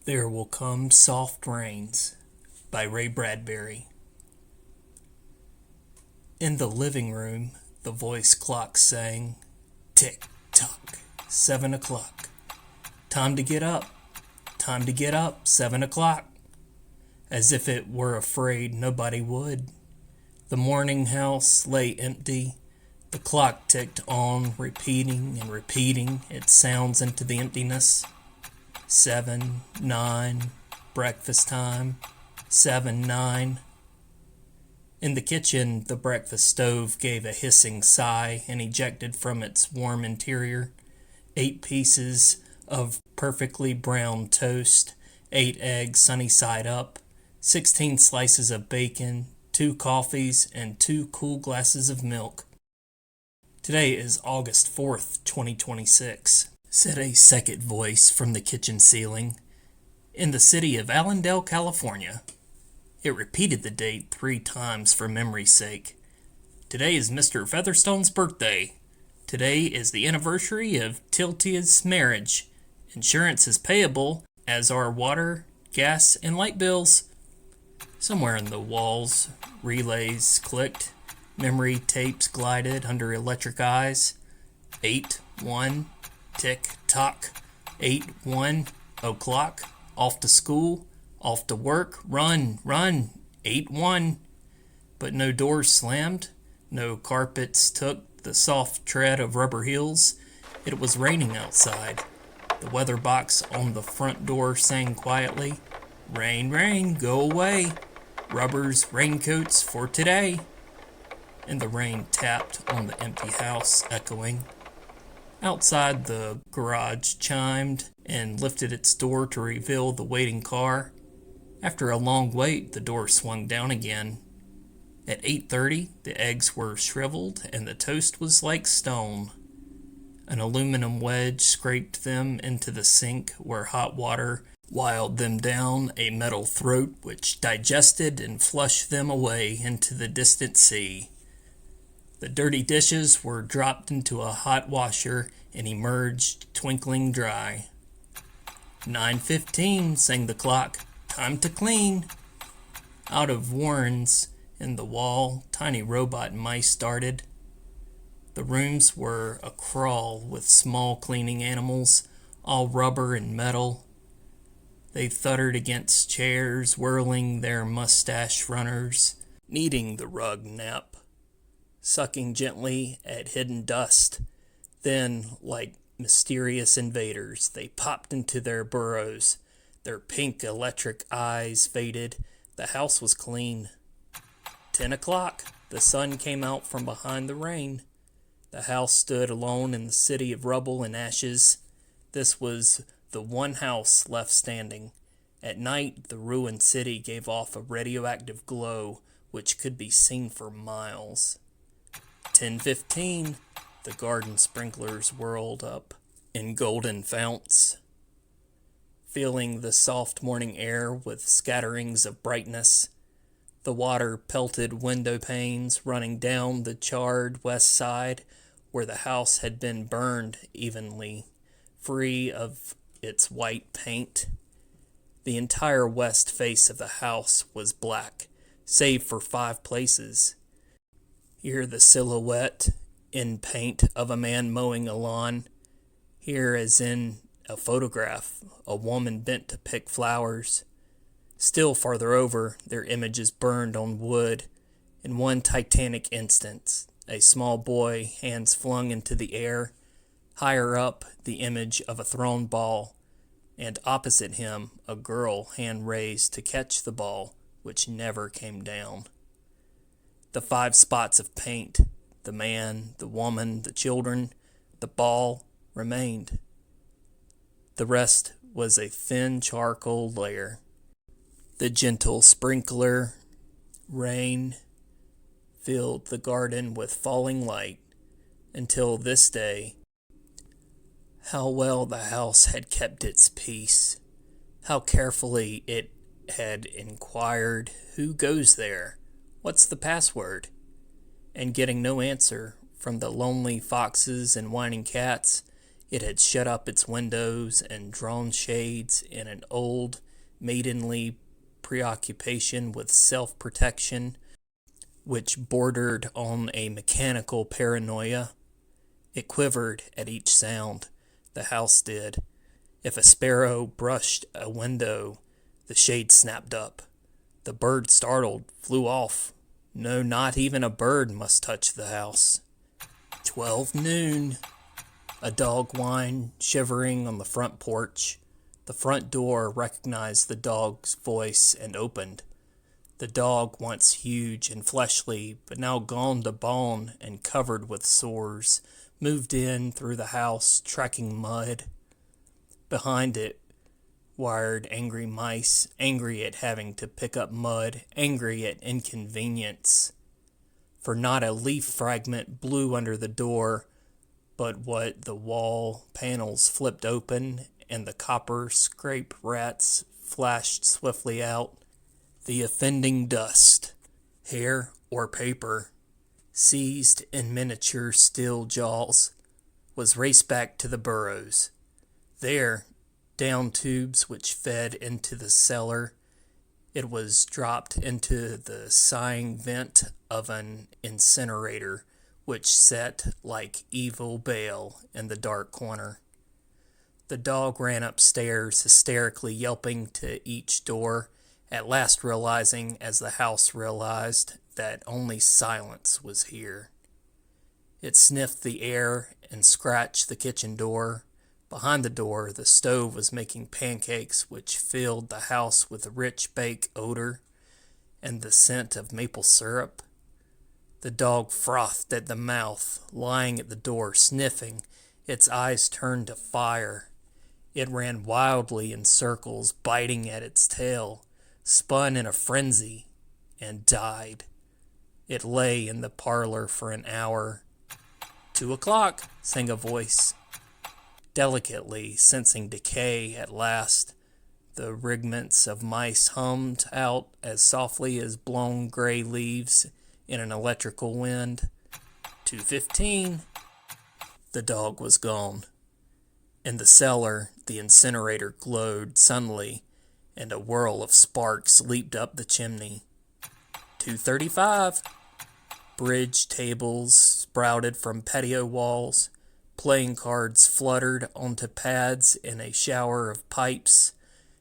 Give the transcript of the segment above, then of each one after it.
There Will Come Soft Rains by Ray Bradbury. In the living room, the voice clock sang, "Tick-tock, 7 o'clock. Time to get up, time to get up, 7 o'clock." As if it were afraid nobody would. The morning house lay empty. The clock ticked on, repeating and repeating its sounds into the emptiness. 7, 9, breakfast time, 7, 9. In the kitchen, the breakfast stove gave a hissing sigh and ejected from its warm interior 8 pieces of perfectly browned toast, 8 eggs sunny side up, 16 slices of bacon, 2 coffees, and 2 cool glasses of milk. Today is August 4th, 2026. Said a second voice from the kitchen ceiling. In the city of Allendale, California. It repeated the date 3 times for memory's sake. Today is Mr. Featherstone's birthday. Today is the anniversary of Tiltia's marriage. Insurance is payable, as are water, gas, and light bills. Somewhere in the walls, relays clicked. Memory tapes glided under electric eyes. 8, 1... Tick-tock, 8, 1, o'clock, off to school, off to work, run, 8, 1. But no doors slammed, no carpets took the soft tread of rubber heels. It was raining outside. The weather box on the front door sang quietly, "Rain, rain, go away. Rubbers, raincoats for today." And the rain tapped on the empty house, echoing. Outside, the garage chimed and lifted its door to reveal the waiting car. After a long wait, the door swung down again. At 8:30, the eggs were shriveled and the toast was like stone. An aluminum wedge scraped them into the sink where hot water wiled them down a metal throat which digested and flushed them away into the distant sea. The dirty dishes were dropped into a hot washer and emerged twinkling dry. 9:15, sang the clock. Time to clean. Out of warrens in the wall, tiny robot mice darted. The rooms were a crawl with small cleaning animals, all rubber and metal. They thuttered against chairs, whirling their mustache runners, kneading the rug nap, sucking gently at hidden dust. Then, like mysterious invaders, they popped into their burrows. Their pink electric eyes faded. The house was clean. 10 o'clock. The sun came out from behind the rain. The house stood alone in the city of rubble and ashes. This was the one house left standing. At night, the ruined city gave off a radioactive glow which could be seen for miles. 10:15, the garden sprinklers whirled up in golden founts, filling the soft morning air with scatterings of brightness. The water pelted window panes running down the charred west side where the house had been burned evenly, free of its white paint. The entire west face of the house was black, save for 5 places. Here the silhouette in paint of a man mowing a lawn. Here, as in a photograph, a woman bent to pick flowers. Still farther over, their images burned on wood. In one titanic instance, a small boy, hands flung into the air. Higher up, the image of a thrown ball. And opposite him, a girl, hand raised to catch the ball, which never came down. The 5 spots of paint, the man, the woman, the children, the ball, remained. The rest was a thin charcoal layer. The gentle sprinkler, rain, filled the garden with falling light until this day. How well the house had kept its peace. How carefully it had inquired, "Who goes there? What's the password?" And getting no answer from the lonely foxes and whining cats, It had shut up its windows and drawn shades in an old, maidenly preoccupation with self-protection, which bordered on a mechanical paranoia. It quivered at each sound. The house did. If a sparrow brushed a window, the shade snapped up. The bird, startled, flew off. No, not even a bird must touch the house. 12 noon. A dog whined, shivering on the front porch. The front door recognized the dog's voice and opened. The dog, once huge and fleshly, but now gone to bone and covered with sores, moved in through the house, tracking mud. Behind it wired angry mice, angry at having to pick up mud, angry at inconvenience. For not a leaf fragment blew under the door, but what the wall panels flipped open and the copper scrape rats flashed swiftly out. The offending dust, hair or paper, seized in miniature steel jaws, was raced back to the burrows. There, down tubes which fed into the cellar, it was dropped into the sighing vent of an incinerator, which sat like evil Baal in the dark corner. The dog ran upstairs, hysterically yelping to each door, at last realizing, as the house realized, that only silence was here. It sniffed the air and scratched the kitchen door. Behind the door, the stove was making pancakes which filled the house with a rich bake odor and the scent of maple syrup. The dog frothed at the mouth, lying at the door, sniffing, its eyes turned to fire. It ran wildly in circles, biting at its tail, spun in a frenzy, and died. It lay in the parlor for an hour. 2 o'clock, sang a voice. Delicately, sensing decay at last, the rigments of mice hummed out as softly as blown gray leaves in an electrical wind. 2:15. The dog was gone. In the cellar, the incinerator glowed suddenly, and a whirl of sparks leaped up the chimney. 2:35. Bridge tables sprouted from patio walls. Playing cards fluttered onto pads in a shower of pipes.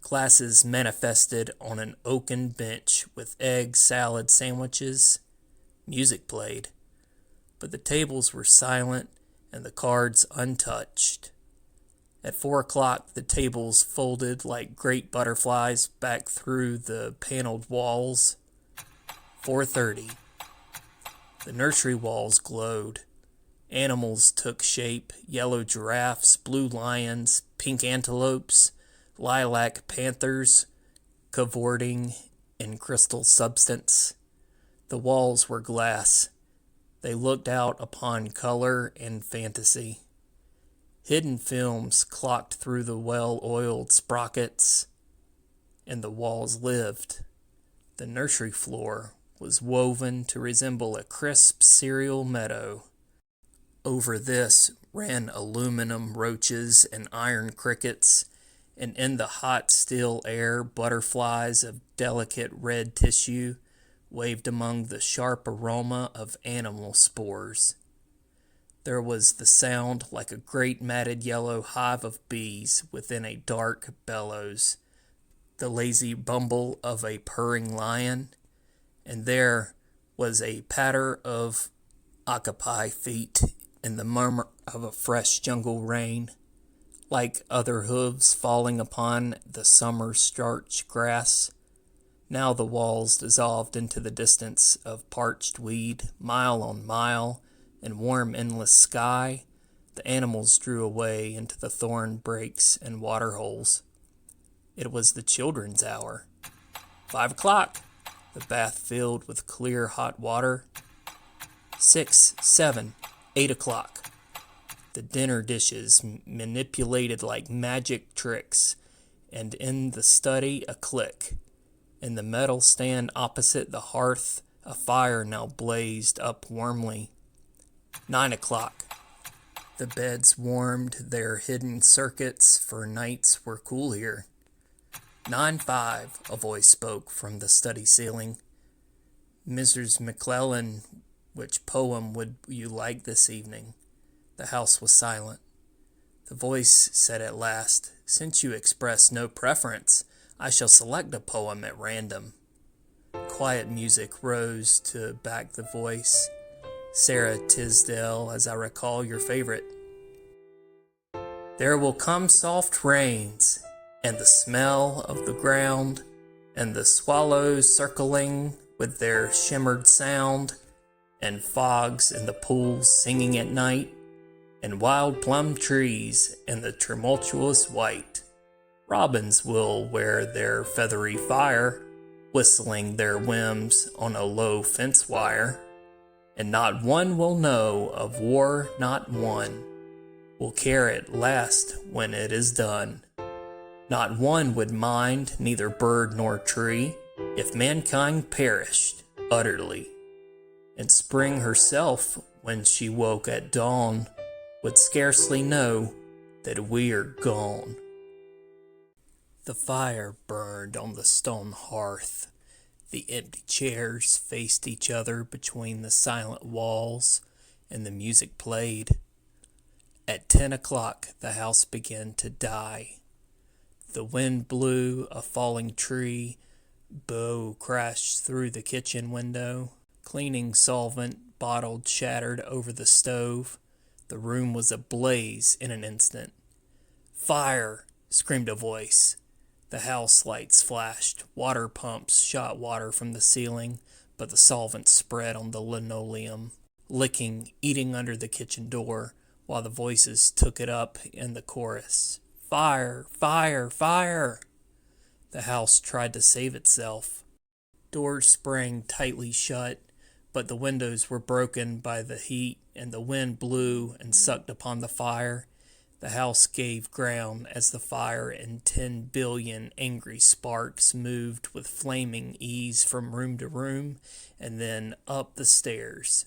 Glasses manifested on an oaken bench with egg salad sandwiches. Music played, but the tables were silent and the cards untouched. At 4 o'clock, the tables folded like great butterflies back through the paneled walls. 4:30. The nursery walls glowed. Animals took shape: yellow giraffes, blue lions, pink antelopes, lilac panthers, cavorting in crystal substance. The walls were glass. They looked out upon color and fantasy. Hidden films clocked through the well-oiled sprockets, and the walls lived. The nursery floor was woven to resemble a crisp cereal meadow. Over this ran aluminum roaches and iron crickets, and in the hot, still air, butterflies of delicate red tissue waved among the sharp aroma of animal spores. There was the sound like a great matted yellow hive of bees within a dark bellows, the lazy bumble of a purring lion, and there was a patter of octopi feet in the murmur of a fresh jungle rain, like other hooves falling upon the summer-starched grass. Now the walls dissolved into the distance of parched weed, mile on mile, and warm endless sky. The animals drew away into the thorn breaks and water holes. It was the children's hour. 5 o'clock, the bath filled with clear hot water. 6, 7, 8 o'clock. The dinner dishes manipulated like magic tricks, and in the study a click. In the metal stand opposite the hearth, a fire now blazed up warmly. 9 o'clock. The beds warmed their hidden circuits, for nights were cool here. 9-5, a voice spoke from the study ceiling. Mrs. McClellan, which poem would you like this evening? The house was silent. The voice said at last, Since you express no preference, I shall select a poem at random. Quiet music rose to back the voice. Sara Teasdale, as I recall, your favorite. There will come soft rains, and the smell of the ground, and the swallows circling with their shimmered sound, and fogs in the pools singing at night, and wild plum trees in the tumultuous white. Robins will wear their feathery fire, whistling their whims on a low fence wire, and not one will know of war, not one will care at last when it is done. Not one would mind, neither bird nor tree, if mankind perished utterly. And spring herself, when she woke at dawn, would scarcely know that we are gone. The fire burned on the stone hearth. The empty chairs faced each other between the silent walls, and the music played. At 10 o'clock the house began to die. The wind blew a falling tree. Beau crashed through the kitchen window. Cleaning solvent bottled shattered over the stove. The room was ablaze in an instant. Fire! Screamed a voice. The house lights flashed. Water pumps shot water from the ceiling, but the solvent spread on the linoleum, licking, eating under the kitchen door, while the voices took it up in the chorus. Fire! Fire! Fire! The house tried to save itself. Doors sprang tightly shut, but the windows were broken by the heat, and the wind blew and sucked upon the fire. The house gave ground as the fire in 10 billion angry sparks moved with flaming ease from room to room and then up the stairs,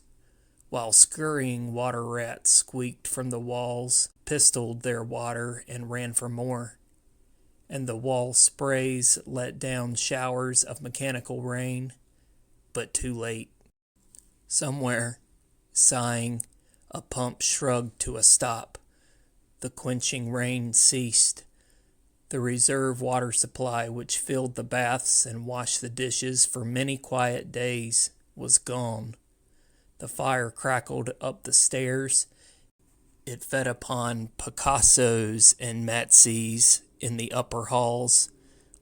while scurrying water rats squeaked from the walls, pistoled their water, and ran for more. And the wall sprays let down showers of mechanical rain, but too late. Somewhere, sighing, a pump shrugged to a stop. The quenching rain ceased. The reserve water supply, which filled the baths and washed the dishes for many quiet days, was gone. The fire crackled up the stairs. It fed upon Picassos and Matsys in the upper halls,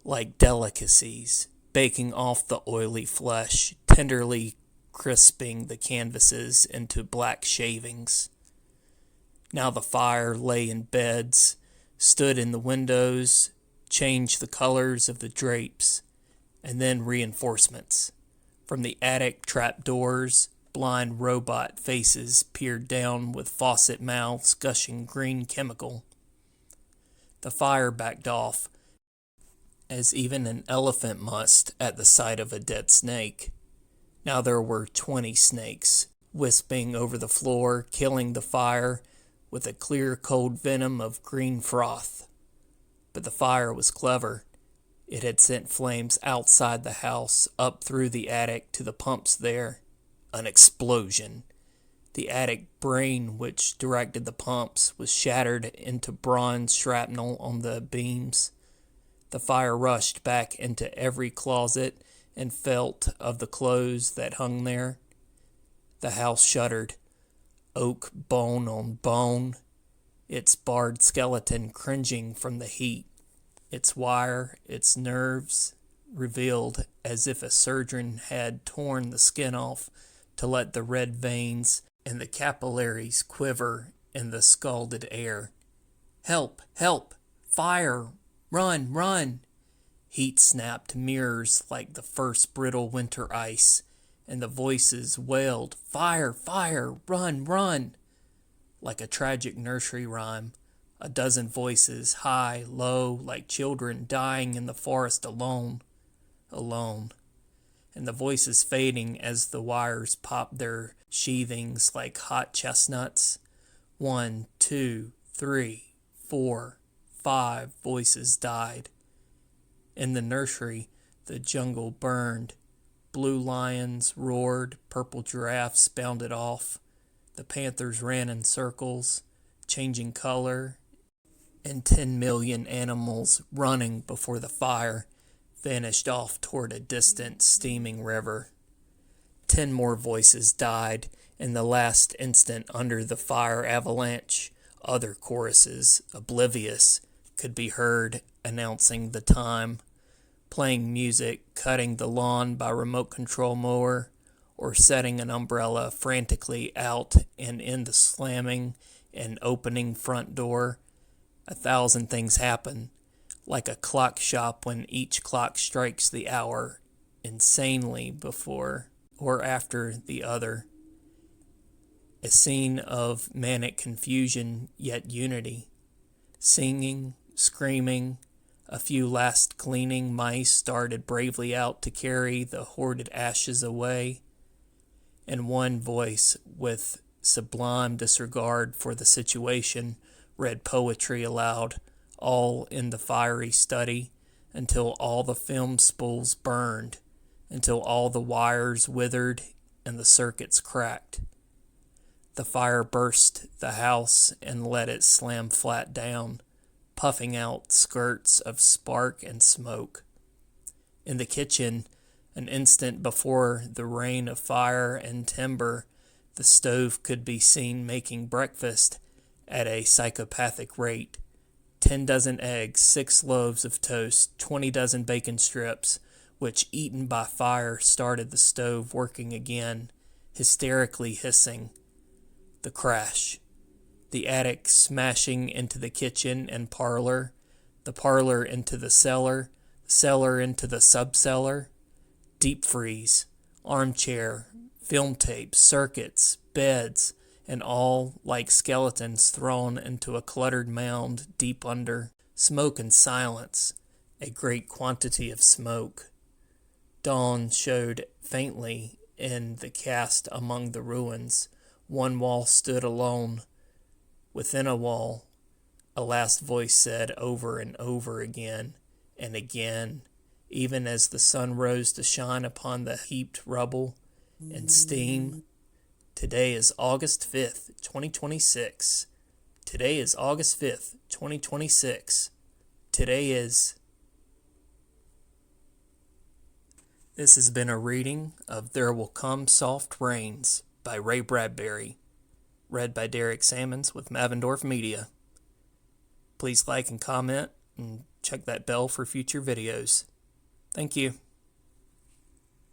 like delicacies, baking off the oily flesh, tenderly crisping the canvases into black shavings. Now the fire lay in beds, stood in the windows, changed the colors of the drapes, and then reinforcements. From the attic trapdoors, blind robot faces peered down with faucet mouths gushing green chemical. The fire backed off, as even an elephant must at the sight of a dead snake. Now there were 20 snakes, wisping over the floor, killing the fire with a clear cold venom of green froth. But the fire was clever. It had sent flames outside the house, up through the attic to the pumps there. An explosion. The attic brain which directed the pumps was shattered into bronze shrapnel on the beams. The fire rushed back into every closet and felt of the clothes that hung there. The house shuddered, oak bone on bone, its barred skeleton cringing from the heat, its wire, its nerves revealed as if a surgeon had torn the skin off to let the red veins and the capillaries quiver in the scalded air. Help! Help! Fire! Run! Run! Heat snapped mirrors like the first brittle winter ice, and the voices wailed, Fire! Fire! Run! Run! Like a tragic nursery rhyme, a dozen voices, high, low, like children dying in the forest alone, alone. And the voices fading as the wires popped their sheathings like hot chestnuts, 1, 2, 3, 4, 5 voices died. In the nursery, the jungle burned. Blue lions roared, purple giraffes bounded off. The panthers ran in circles, changing color, and 10 million animals running before the fire vanished off toward a distant, steaming river. 10 more voices died in the last instant under the fire avalanche. Other choruses, oblivious, could be heard announcing the time, playing music, cutting the lawn by remote control mower, or setting an umbrella frantically out and in the slamming and opening front door. 1,000 things happen, like a clock shop when each clock strikes the hour, insanely before or after the other. A scene of manic confusion, yet unity. Singing, screaming, a few last cleaning mice started bravely out to carry the hoarded ashes away, and one voice, with sublime disregard for the situation, read poetry aloud, all in the fiery study, until all the film spools burned, until all the wires withered and the circuits cracked. The fire burst the house and let it slam flat down, puffing out skirts of spark and smoke. In the kitchen, an instant before the rain of fire and timber, the stove could be seen making breakfast at a psychopathic rate. 10 dozen eggs, 6 loaves of toast, 20 dozen bacon strips, which, eaten by fire, started the stove working again, hysterically hissing. The crash. The attic smashing into the kitchen and parlor, the parlor into the cellar into the subcellar. Deep freeze, armchair, film tapes, circuits, beds, and all like skeletons thrown into a cluttered mound deep under. Smoke and silence, a great quantity of smoke. Dawn showed faintly in the cast among the ruins. One wall stood alone. Within a wall, a last voice said over and over again and again, even as the sun rose to shine upon the heaped rubble and steam. Today is August 5th, 2026. Today is August 5th, 2026. Today is... This has been a reading of There Will Come Soft Rains by Ray Bradbury, read by Derek Sammons with Mavendorf Media. Please like and comment and check that bell for future videos. Thank you.